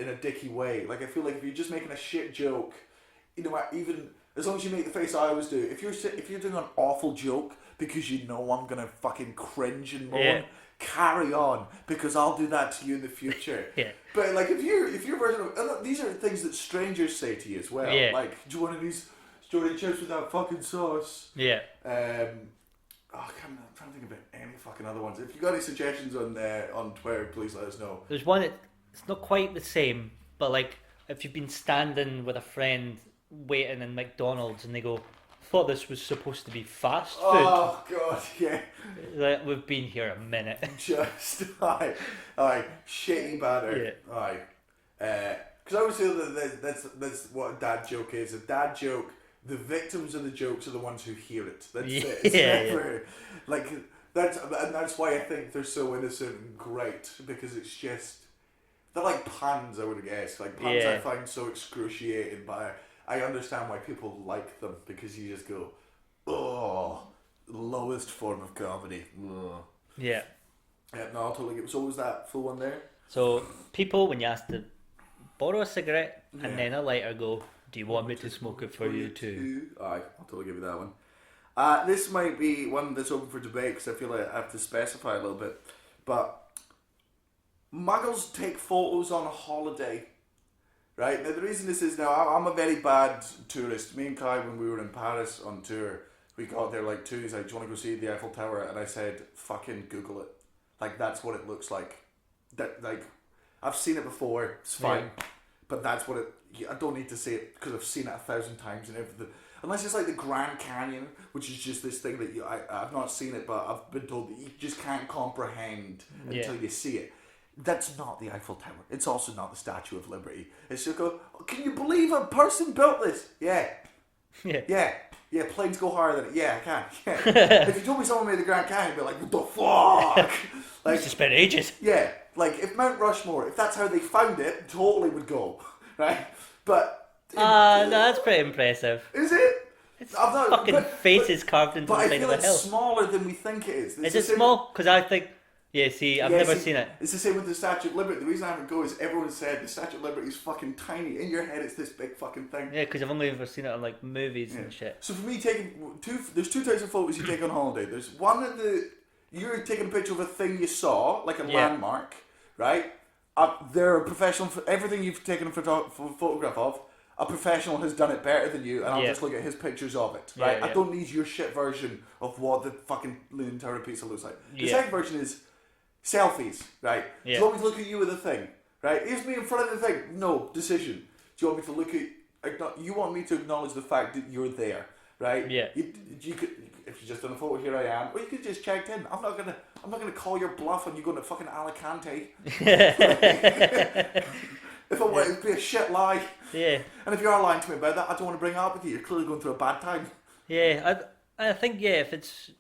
a dicky way. Like I feel like if you're just making a shit joke, you know what? Even as long as you make the face I always do. If you're doing an awful joke because you know I'm gonna fucking cringe and moan, carry on because I'll do that to you in the future. But like if your version of these are things that strangers say to you as well. Like, do you want these strawberry chips with that fucking sauce? I'm trying to think about any fucking other ones. If you got any suggestions on Twitter, please let us know. There's one it's not quite the same, but like if you've been standing with a friend waiting in McDonald's and they go, thought this was supposed to be fast food. Oh god, yeah. Like, we've been here a minute. Just aye, shitty batter. Aye. Because I always feel that that's what a dad joke is. A dad joke. The victims of the jokes are the ones who hear it. That's it. It's never like that's why I think they're so innocent and great because it's just they're like puns. I would guess like puns I find so excruciating, but I understand why people like them because you just go, oh, lowest form of comedy. Ugh. Yeah. Yeah, no, I'll totally get. So what was that full one there? So people, when you ask to borrow a cigarette and then a lighter, go, do you want me to smoke it for you too? Aye, I'll totally give you that one. This might be one that's open for debate because I feel like I have to specify a little bit. But muggles take photos on a holiday, right? Now the reason this is, now I'm a very bad tourist. Me and Kai, when we were in Paris on tour, we got there like 2 days. Like, do you want to go see the Eiffel Tower? And I said, fucking Google it. Like, that's what it looks like. That, like, I've seen it before. It's fine, but that's what it. I don't need to see it because I've seen it 1,000 times and everything. Unless it's like the Grand Canyon, which is just this thing that I've not seen it, but I've been told that you just can't comprehend until you see it. That's not the Eiffel Tower. It's also not the Statue of Liberty. It's just go, can you believe a person built this? Yeah. Planes go higher than it. Yeah, I can. Yeah. If you told me someone made the Grand Canyon, I'd be like, what the fuck? Like, it's spent ages. Yeah, like if Mount Rushmore, if that's how they found it, totally would go, right? But no, that's pretty impressive. Is it? It's fucking faces carved into the side of the hill. But I feel it's smaller than we think it is. Is it small? Because I think, I've never seen it. It's the same with the Statue of Liberty. The reason I haven't go is everyone said the Statue of Liberty is fucking tiny. In your head, it's this big fucking thing. Yeah, because I've only ever seen it on like movies and shit. So for me, there's two types of photos you take on holiday. There's one that you're taking a picture of a thing you saw, like a landmark, right? They're a professional for everything you've taken a photograph of. A professional has done it better than you, and I'll just look at his pictures of it, right? I don't need your shit version of what the fucking Leaning Tower of Pisa looks like. The second version is selfies, right? Do you want me to look at you with a thing, right? Here's me in front of the thing. No, decision. Do you want me to look at... You want me to acknowledge the fact that you're there, right? Yeah. You could... If you're just on a photo, here I am. Or you could just checked in. I'm not gonna call your bluff on you going to fucking Alicante. If I want it to be a shit lie. Yeah. And if you are lying to me about that, I don't want to bring it up with you. You're clearly going through a bad time. Yeah, I think, if it's...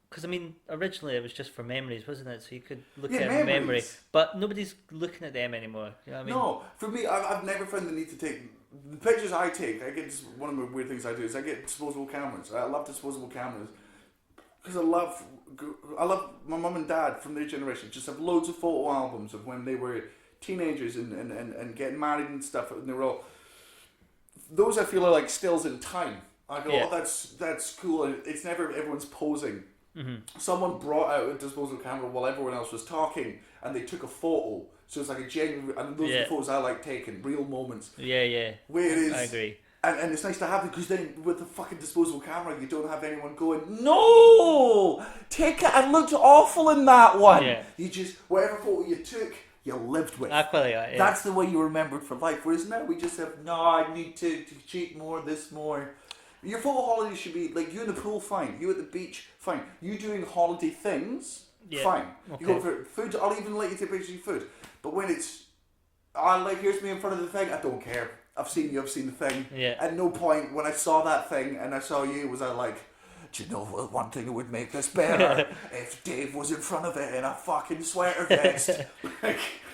Because, I mean, originally it was just for memories, wasn't it? So you could look at a memory. But nobody's looking at them anymore. You know what I mean? No. For me, I've never found the need to take... The pictures I take, one of the weird things I do is I get disposable cameras. I love disposable cameras. Because I love my mum and dad from their generation. Just have loads of photo albums of when they were teenagers and getting married and stuff, and they were all... Those I feel are like stills in time. I go, that's cool. It's never everyone's posing. Mm-hmm. Someone brought out a disposable camera while everyone else was talking, and they took a photo. So it's like a genuine... And those are the photos I like taking, real moments. Yeah. Where it is... I agree. And it's nice to have it, because then with the fucking disposable camera, you don't have anyone going, no! Take it, I looked awful in that one! Yeah. You just... Whatever photo you took... You lived with. That's the way you remembered for life. Whereas now we just have, no, I need to cheat more, this more. Your photo holiday should be like you in the pool, fine. You at the beach, fine. You doing holiday things, fine. Okay. You go for food, I'll even let you take pictures of food. But when it's, here's me in front of the thing, I don't care. I've seen you, I've seen the thing. Yeah. At no point when I saw that thing and I saw you was I like, do you know what, one thing that would make this better? If Dave was in front of it in a fucking sweater vest.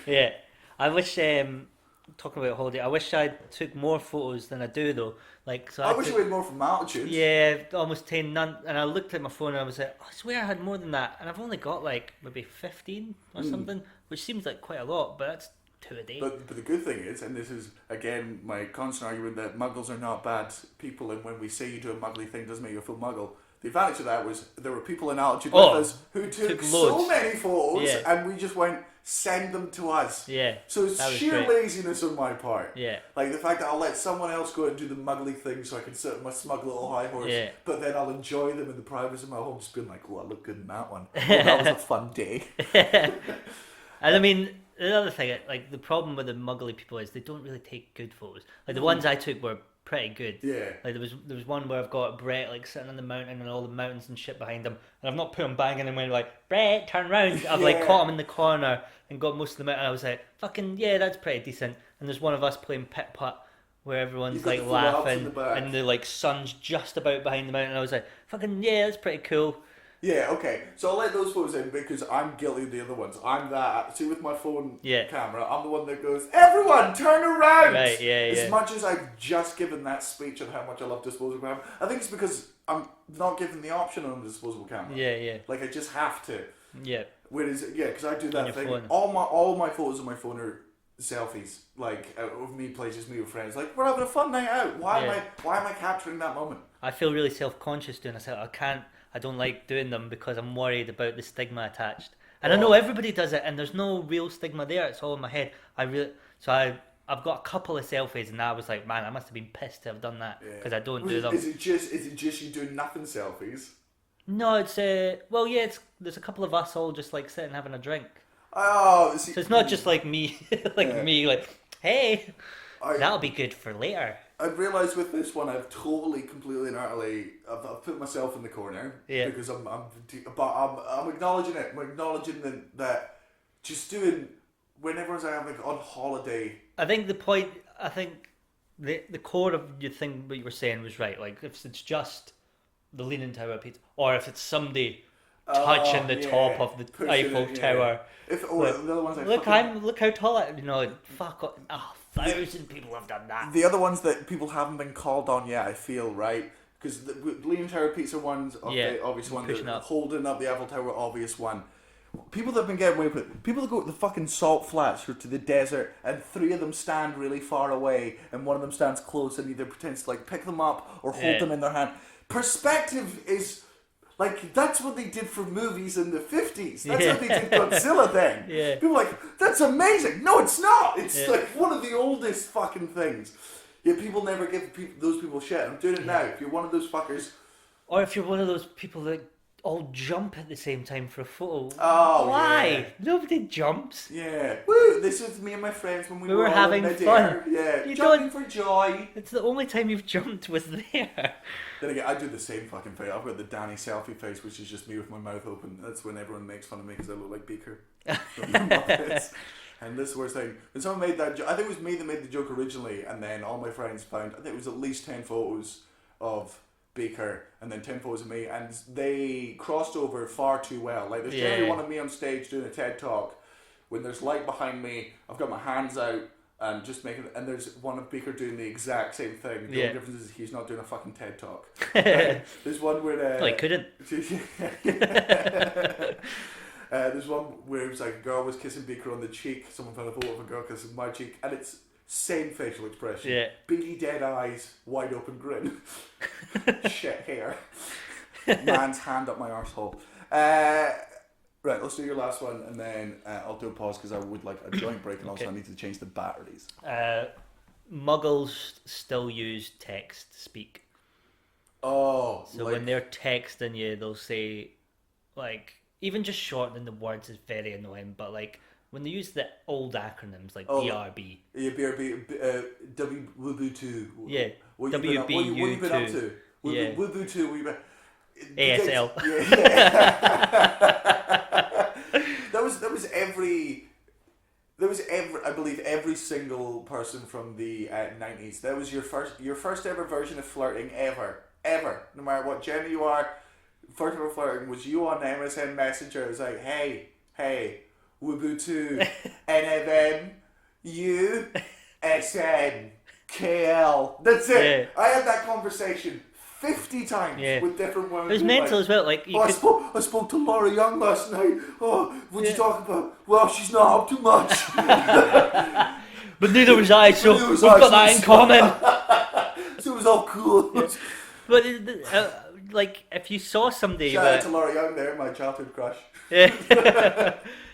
Yeah. I wish, talking about holiday, I wish I took more photos than I do though. I wish we had more from altitude. Yeah, almost 10, none. And I looked at my phone and I was like, I swear I had more than that. And I've only got maybe 15 or something, which seems like quite a lot, but that's 2 a day. But the good thing is, and this is, again, my constant argument that muggles are not bad people, and when we say you do a muggly thing doesn't make you a full muggle. The advantage of that was there were people in altitude with us who took so many photos, and we just went, send them to us. Yeah. So it's sheer laziness on my part. Yeah. Like the fact that I'll let someone else go and do the muggly thing so I can sit on my smug little high horse, but then I'll enjoy them in the privacy of my home, just being like, oh, I look good in that one. Oh, that was a fun day. And I mean, the other thing, the problem with the muggly people is they don't really take good photos. Like the ones I took were pretty good. Yeah. Like there was one where I've got Brett sitting on the mountain and all the mountains and shit behind him, and I've not put him banging him when Brett, turn round. I've caught him in the corner and got most of the mountain. I was like, fucking that's pretty decent. And there's one of us playing pit putt where everyone's laughing and the sun's just about behind the mountain. I was like, fucking that's pretty cool. Yeah, okay. So I'll let those photos in because I'm guilty of the other ones. I'm that. See, with my phone camera, I'm the one that goes, everyone, turn around! Right, As much as I've just given that speech on how much I love disposable camera, I think it's because I'm not given the option on a disposable camera. Yeah. I just have to. Yeah. Whereas, because I do that thing. Phone. All my photos on my phone are selfies, like of me places, me with friends. Like we're having a fun night out. Why am I capturing that moment? I feel really self-conscious doing this. I don't like doing them because I'm worried about the stigma attached. And I know everybody does it, and there's no real stigma there. It's all in my head. I've got a couple of selfies, and I was like, man, I must have been pissed to have done that because I don't do them. Is it just you doing nothing selfies? No, it's there's a couple of us all just like sitting having a drink. Oh, so it's not just like me, hey, that'll be good for later. I've realised with this one, I've completely and utterly, I've put myself in the corner because I'm acknowledging it. I'm acknowledging that just doing whenever I'm like on holiday. I think the core of your thing, what you were saying was right. Like if it's just the Leaning Tower pizza, or if it's somebody touching the top of the Eiffel Tower. The other ones look how tall I fuck. 1,000 people have done that. The other ones that people haven't been called on yet, I feel, right? Because the Leaning Tower pizza one's the obvious one. Holding up the Eiffel Tower, obvious one. People that have been getting away with it. People that go to the fucking salt flats or to the desert, and 3 of them stand really far away, and one of them stands close and either pretends to like pick them up or hold them in their hand. Perspective is like that's what they did for movies in the 50s. That's how they did Godzilla then. Yeah. People are like, that's amazing. No, it's not. It's like one of the oldest fucking things. Yeah, people never give those people shit. I'm doing it now. If you're one of those fuckers, or if you're one of those people that all jump at the same time for a photo. Oh, why? Yeah. Nobody jumps. Yeah. Woo! This was me and my friends when we were all having fun. Yeah. You jumping for joy. It's the only time you've jumped was there. Then again, I do the same fucking thing. I've got the Danny selfie face, which is just me with my mouth open. That's when everyone makes fun of me because I look like Beaker. And this is the worst thing. When someone made that I think it was me that made the joke originally, and then all my friends found, I think it was at least 10 photos of Baker and then 10 photos of me, and they crossed over far too well. Like there's generally one of me on stage doing a TED talk when there's light behind me, I've got my hands out and just making, and there's one of Baker doing the exact same thing. The only difference is he's not doing a fucking TED talk. Right? There's one where he couldn't. There's one where it was like a girl was kissing Baker on the cheek, someone found a photo of a girl kissing my cheek, and it's same facial expression. Yeah. Beady dead eyes, wide open grin. Shit hair. Man's hand up my arsehole. Right, let's do your last one, and then I'll do a pause because I would like a joint break, and also I need to change the batteries. Muggles still use text to speak. Oh. So when they're texting you, they'll say, like, even just shortening the words is very annoying, but like, when they use the old acronyms like BRB. Yeah, BRB, WBU2. Yeah, WBU2. What have you been up to? WBU2, what you been... ASL. That was I believe every single person from the 90s. That was your first ever version of flirting ever. No matter what gender you are, first ever flirting was you on MSN Messenger. It was like, hey, Ubuntu, NFM, USN, KL. That's it. Yeah. I had that conversation 50 times with different women. It was mental as well. Like I spoke to Laura Young last night. Oh, what you talking about? Well, she's not up to much. But neither was I, so we've got that in common. So it was all cool. Yeah. But like, if you saw somebody, shout out to Laura Young there, my childhood crush. Yeah.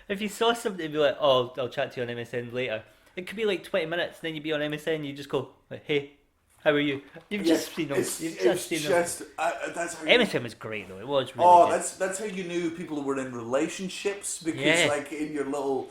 If you saw somebody, be like, "Oh, I'll chat to you on MSN later." It could be like 20 minutes. Then you'd be on MSN. You just go, like, "Hey, how are you?" You've just seen them. That's how MSN was great though. It was really good. That's how you knew people were in relationships, because like in your little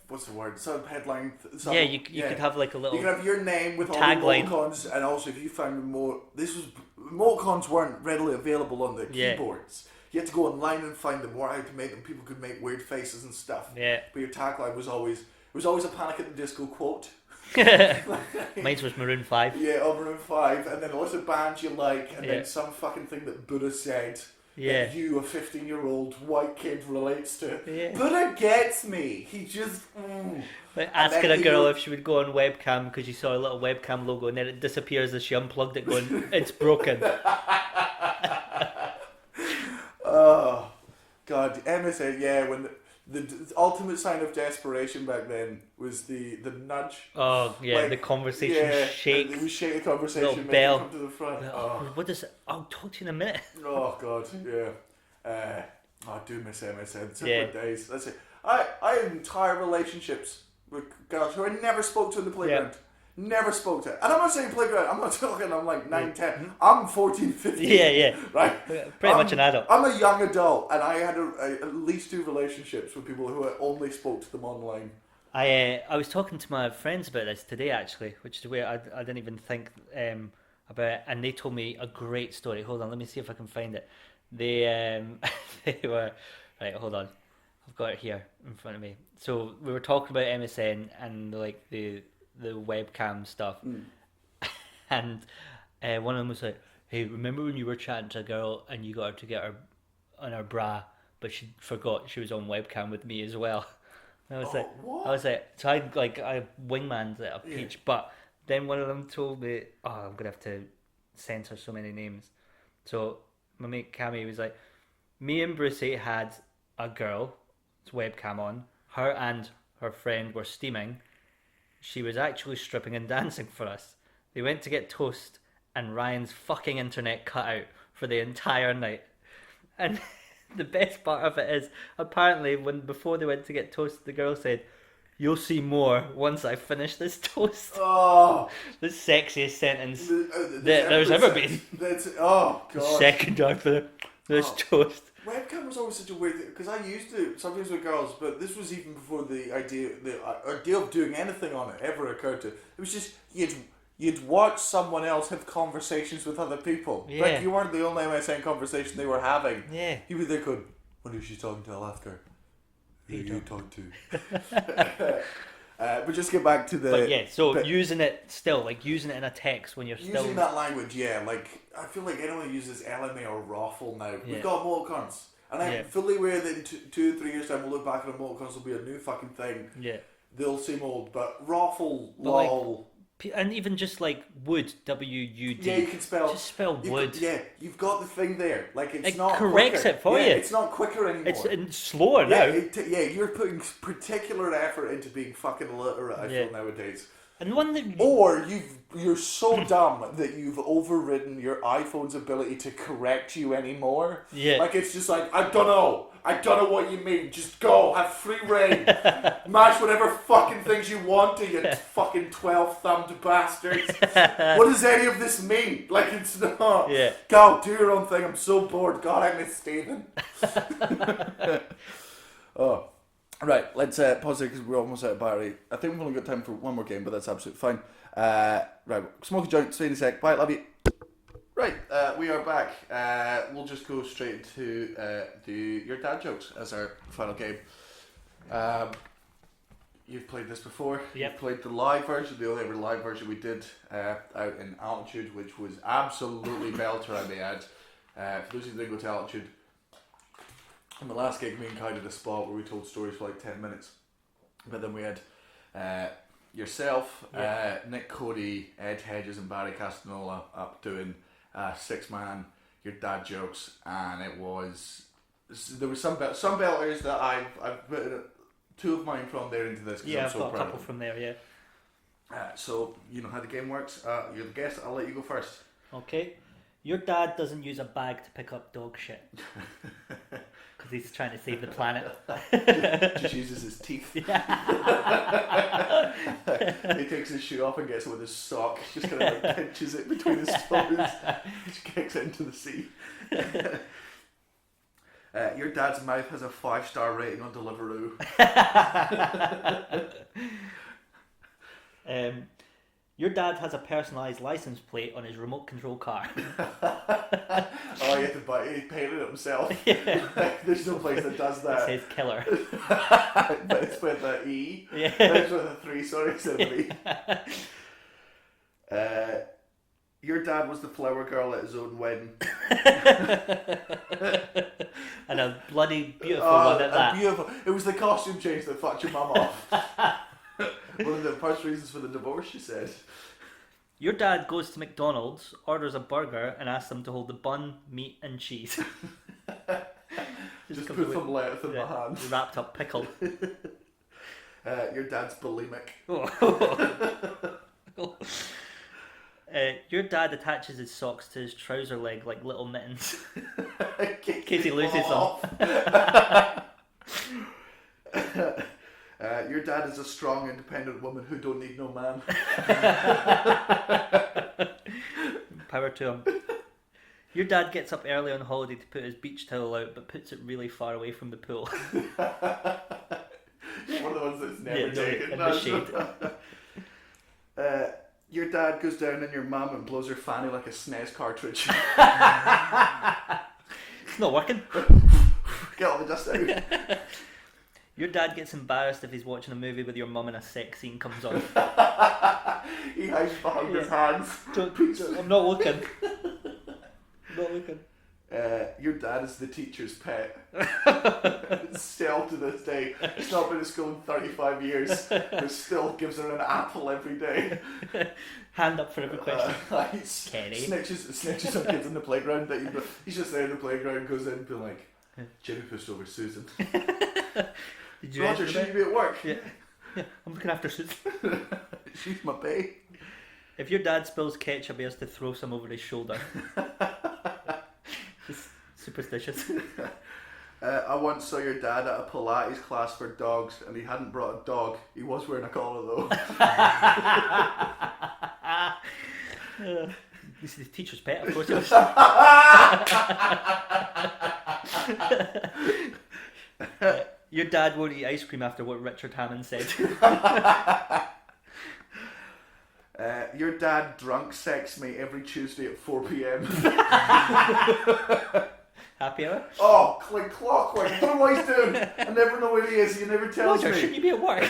what's the word? Sub-headline. You could have like a little... You could have your name with all the emoticons, and also if you found more... Emoticons weren't readily available on the keyboards. You had to go online and find them, or how to make them. People could make weird faces and stuff. Yeah. But your tagline was always... It was always a Panic at the Disco quote. Mine was Maroon 5. Yeah, Maroon 5, and then a list of bands you like, and then some fucking thing that Buddha said. That you, a 15-year-old white kid, relates to. Yeah. Buddha gets me. He just... Like asking a girl if she would go on webcam because you saw a little webcam logo and then it disappears as she unplugged it going, it's broken. God, MSN, yeah, when the ultimate sign of desperation back then was the nudge. Oh, yeah, Like, the conversation shake. It was shake the conversation, Little make bell. it come to the front. What is it? I'll talk to you in a minute. Oh, God, yeah. I do miss MSN. Yeah. Days. That's it. I had entire relationships with girls who I never spoke to in the playground. Never spoke to. And I'm not saying playground, I'm not talking, I'm like 9, 10. I'm 14, 15. Yeah. Right? Pretty much an adult. I'm a young adult, and I had at least 2 relationships with people who I only spoke to them online. I was talking to my friends about this today, actually, which is where I didn't even think about it, and they told me a great story. Hold on, let me see if I can find it. They they were right. Hold on, I've got it here in front of me. So we were talking about MSN and like the webcam stuff, and one of them was like, "Hey, remember when you were chatting to a girl and you got her to get her on her bra, but she forgot she was on webcam with me as well?" And I was so I wingmaned it a peach, but then one of them told me, "Oh, I'm gonna have to censor so many names." So my mate Cammy was like, "Me and Brucey had a girl's webcam on. Her and her friend were steaming. She was actually stripping and dancing for us. They went to get toast, and Ryan's fucking internet cut out for the entire night." And the best part of it is, apparently, before they went to get toast, the girl said, "You'll see more once I finish this toast." Oh, the sexiest sentence there's ever been. Oh, God. Second after this toast. Webcam was always such a weird thing, because I used to, sometimes with girls, but this was even before the idea of doing anything on it ever occurred to. It was just, you'd watch someone else have conversations with other people. Yeah. Like, you weren't the only MSN conversation they were having. Yeah. You'd be there going, wonder who she's talking to, I'll ask her. Who you talk to? But just get back to the... But yeah, so using it still, like using it in a text when you're still... Using that language, yeah, like, I feel like anyone who uses LMA or Raffle now, we've got emoticons. And I'm fully aware that in 2 or 3 years' time we'll look back at emoticons, will be a new fucking thing. Yeah. They'll seem old, but Raffle, lol... and even just like wood, W-U-D. Yeah, you can spell... Just spell wood. You've got the thing there. Like, it's it not corrects quicker. it for you. It's not quicker anymore. It's slower now. You're putting particular effort into being fucking literate, I feel, nowadays. And one that Or you're so dumb that you've overridden your iPhone's ability to correct you anymore. Yeah. Like, it's just like, I don't know what you mean. Just go, have free reign. Mash whatever fucking things you want to, you fucking 12-thumbed bastards. What does any of this mean? Like, it's not. Yeah. Go, do your own thing. I'm so bored. God, I miss Stephen. Oh. Right, let's pause there because we're almost out of battery. I think we've only got time for one more game, but that's absolutely fine. Right, smoke a joint, see you in a sec. Bye, love you. Right, we are back. We'll just go straight to do your dad jokes as our final game. You've played this before. Yep. You've played the live version, the only ever live version we did out in Altitude, which was absolutely belter, I may add. For those who didn't go to Altitude, on the last gig, me and Kai did a spot where we told stories for like 10 minutes. But then we had yourself, Nick Cody, Ed Hedges and Barry Castanola up doing 6-man, your dad jokes. And it was... There were some belters that I've put 2 of mine from there into this. Yeah, I'm I've so got a proud couple from there, yeah. So, you know how the game works. You're the guest, I'll let you go first. Okay. Your dad doesn't use a bag to pick up dog shit. Because he's trying to save the planet. Just uses his teeth. He takes his shoe off and gets it with his sock. Just kind of like pinches it between his toes. Just kicks it into the sea. Your dad's mouth has a 5-star rating on Deliveroo. Your dad has a personalised license plate on his remote control car. Oh, he had to buy it. He painted it himself. Yeah. There's no place that does that. It says killer. But it's with an E. Yeah. It's with a 3, sorry, instead of an E. Your dad was the flower girl at his own wedding. And a bloody beautiful one at that. Beautiful. It was the costume change that fucked your mum off. One of the first reasons for the divorce, she said. Your dad goes to McDonald's, orders a burger, and asks them to hold the bun, meat, and cheese. Just put some lettuce in my hand. Wrapped up pickle. Your dad's bulimic. Your dad attaches his socks to his trouser leg like little mittens. In case he loses them. Your dad is a strong, independent woman who don't need no man. Power to him. Your dad gets up early on holiday to put his beach towel out, but puts it really far away from the pool. One of the ones that's never taken. In the shade. Your dad goes down on your mum and blows her fanny like a SNES cartridge. It's not working. Get all the dust out. Your dad gets embarrassed if he's watching a movie with your mum and a sex scene comes on. He hides behind his hands. I'm not looking. Not looking. Your dad is the teacher's pet. Still to this day. He's not been to school in 35 years, but still gives her an apple every day. Hand up for every question. Kenny. Snitches on kids in the playground. He's just there in the playground, goes in and be like, Jimmy pushed over Susan. Did you Roger, should you be at work? Yeah, I'm looking after Susan. She's my bae. If your dad spills ketchup, he has to throw some over his shoulder. Just superstitious. I once saw your dad at a Pilates class for dogs, and he hadn't brought a dog. He was wearing a collar though. This is the teacher's pet, of course. Your dad won't eat ice cream after what Richard Hammond said. Your dad drunk sex me every Tuesday at 4 p.m. Happy hour? Oh, like clockwork. I don't know what he's doing. I never know where he is. He never tells Roger, me. shouldn't you be at work?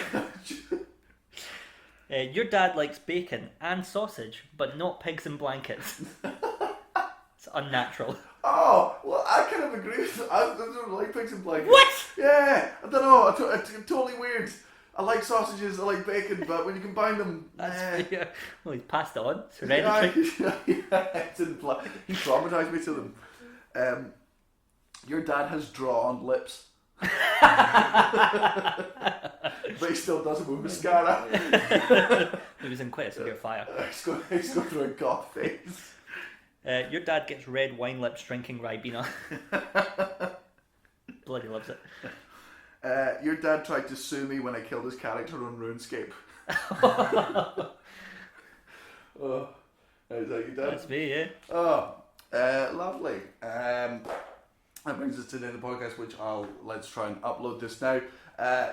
Your dad likes bacon and sausage, but not pigs and blankets. It's unnatural. Oh, well, I kind of agree with that. I don't like pigs and blankets. What? Yeah, I don't know. It's totally weird. I like sausages, I like bacon, but when you combine them... Yeah. Well, he's passed it on. It's hereditary. He traumatised me to them. Your dad has draw-on lips. But he still does it with mascara. He was in quite a severe fire. He's going through a goth phase. Your dad gets red wine lips drinking Ribena. Bloody loves it. Your dad tried to sue me when I killed his character on RuneScape. Oh, is that your dad? That's me, yeah. Oh, lovely. That brings us to the end of the podcast, which let's try and upload this now.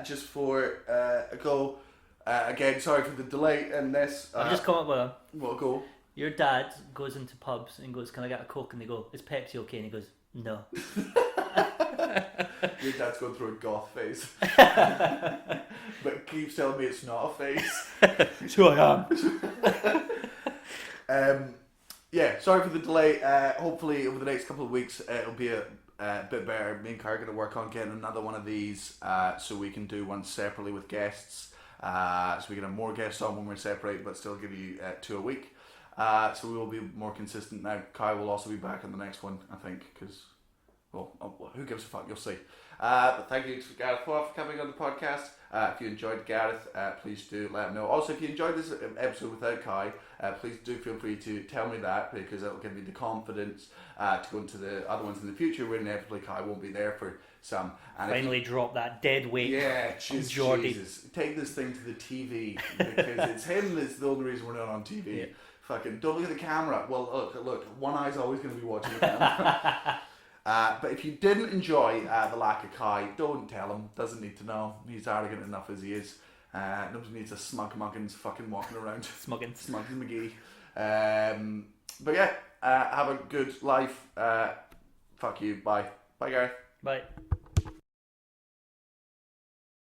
Just for a go. Again, sorry for the delay in this. I've just come up with What goal? Your dad goes into pubs and goes, "Can I get a Coke?" And they go, "Is Pepsi okay?" And he goes, "No." Your dad's going through a goth phase. But keeps telling me it's not a phase. It's who I am. Yeah, sorry for the delay. Hopefully over the next couple of weeks it'll be a bit better. Me and Cara are going to work on getting another one of these so we can do one separately with guests. So we can have more guests on when we're separate, but still give you 2 a week. So we will be more consistent now. Kai will also be back on the next one, I think, because, well, who gives a fuck? You'll see. But thank you to Gareth for coming on the podcast. If you enjoyed Gareth, please do let him know. Also, if you enjoyed this episode without Kai, please do feel free to tell me that, because it'll give me the confidence to go into the other ones in the future where inevitably Kai won't be there for some. And finally drop that dead weight. Yeah, Jesus. Take this thing to the TV, because it's him that's the only reason we're not on TV. Yeah. Fucking don't look at the camera. Well, look, one eye's always going to be watching the camera. But if you didn't enjoy the lack of Kai, don't tell him. Doesn't need to know. He's arrogant enough as he is. Nobody needs a smug muggins fucking walking around. Smuggins McGee. But yeah, have a good life. Fuck you. Bye. Bye, Gareth. Bye.